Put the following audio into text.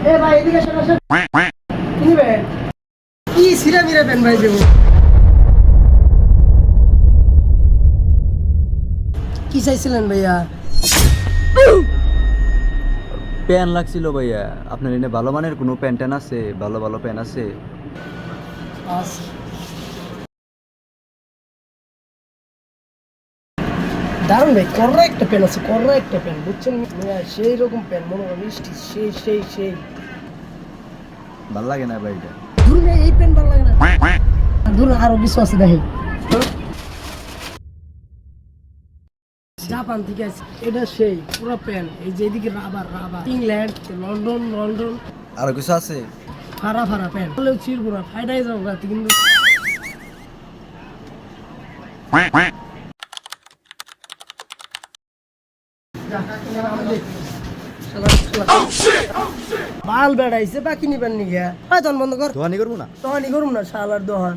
এ ভাই এদিকে আসেন আসেন কি নেবেন কি সিরা মিরা পেন ভাই দেবো কি চাইছিলেন ভাইয়া প্যান লাগছিল ভাইয়া আপনার এনে ভালো মানের কোনো প্যান ট্যান আছে ভালো ভালো প্যান আছে আচ্ছা দারুন ভাই কররা একটা পেন আছে কররা একটা পেন বুঝছেন ভাইয়া সেই রকম পেন মনে হয় মিষ্টি সেই ভাল লাগে না ভাই এটা ধরুন এই পেন ভালো লাগে না ধরুন আরো কিছু আছে দেখি জাপান থেকে আছে এটা সেই পুরো পেন এই যে এদিকে রাবার ইংল্যান্ড লন্ডন আরো কিছু আছে ফারা পেন বলেও চিরবো না ফাইডাই যাবো গাতে কিন্তু বাল বেড়াইছে বাকি নিবেন নি গিয়া তখন বন্ধ কর দোয়ানি করবো না তখনই করুম না শালার দোহান